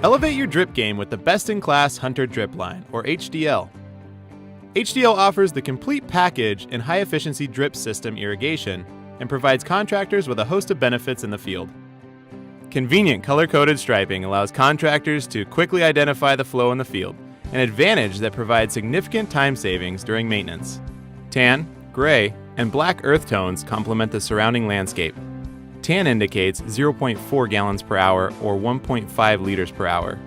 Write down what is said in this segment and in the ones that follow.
Elevate your drip game with the best-in-class Hunter Dripline, or HDL. HDL offers the complete package in high-efficiency drip system irrigation and provides contractors with a host of benefits in the field. Convenient color-coded striping allows contractors to quickly identify the flow in the field, an advantage that provides significant time savings during maintenance. Tan, gray, and black earth tones complement the surrounding landscape. Tan indicates 0.4 gallons per hour or 1.5 liters per hour.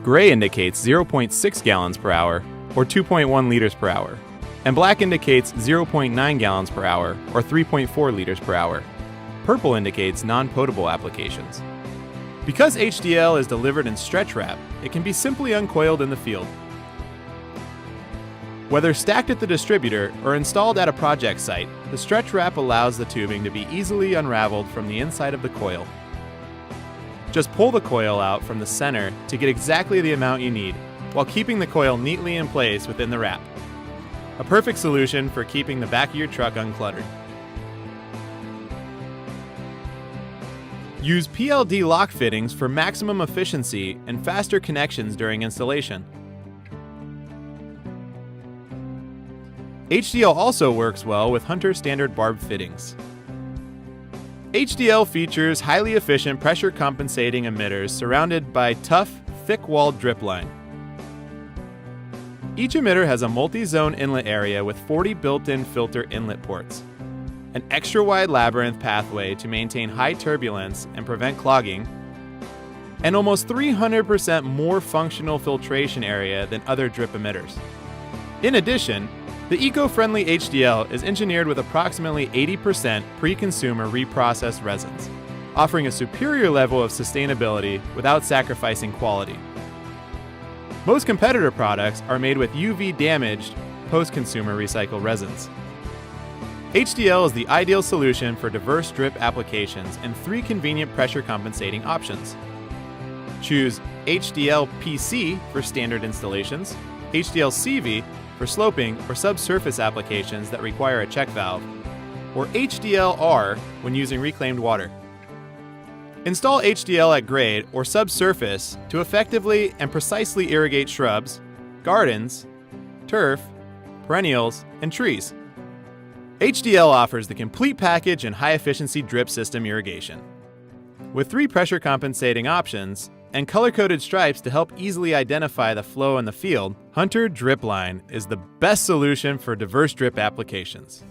Gray indicates 0.6 gallons per hour or 2.1 liters per hour. And black indicates 0.9 gallons per hour or 3.4 liters per hour. Purple indicates non-potable applications. Because HDL is delivered in stretch wrap, it can be simply uncoiled in the field. Whether stacked at the distributor or installed at a project site, the stretch wrap allows the tubing to be easily unraveled from the inside of the coil. Just pull the coil out from the center to get exactly the amount you need, while keeping the coil neatly in place within the wrap. A perfect solution for keeping the back of your truck uncluttered. Use PLD-LOC fittings for maximum efficiency and faster connections during installation. HDL also works well with Hunter standard Barbed fittings. HDL features highly efficient pressure-compensating emitters surrounded by tough, thick-walled drip line. Each emitter has a multi-zone inlet area with 40 built-in filter inlet ports, an extra-wide labyrinth pathway to maintain high turbulence and prevent clogging, and almost 300% more functional filtration area than other drip emitters. In addition, the eco-friendly HDL is engineered with approximately 80% pre-consumer reprocessed resins, offering a superior level of sustainability without sacrificing quality. Most competitor products are made with UV-damaged post-consumer recycled resins. HDL is the ideal solution for diverse drip applications and 3 convenient pressure-compensating options. Choose HDL-PC for standard installations, HDL-CV for sloping or subsurface applications that require a check valve, or HDL-R when using reclaimed water. Install HDL at grade or subsurface to effectively and precisely irrigate shrubs, gardens, turf, perennials, and trees. HDL offers the complete package in high-efficiency drip system irrigation. With 3 pressure-compensating options and color-coded stripes to help easily identify the flow in the field, Hunter Dripline is the best solution for diverse drip applications.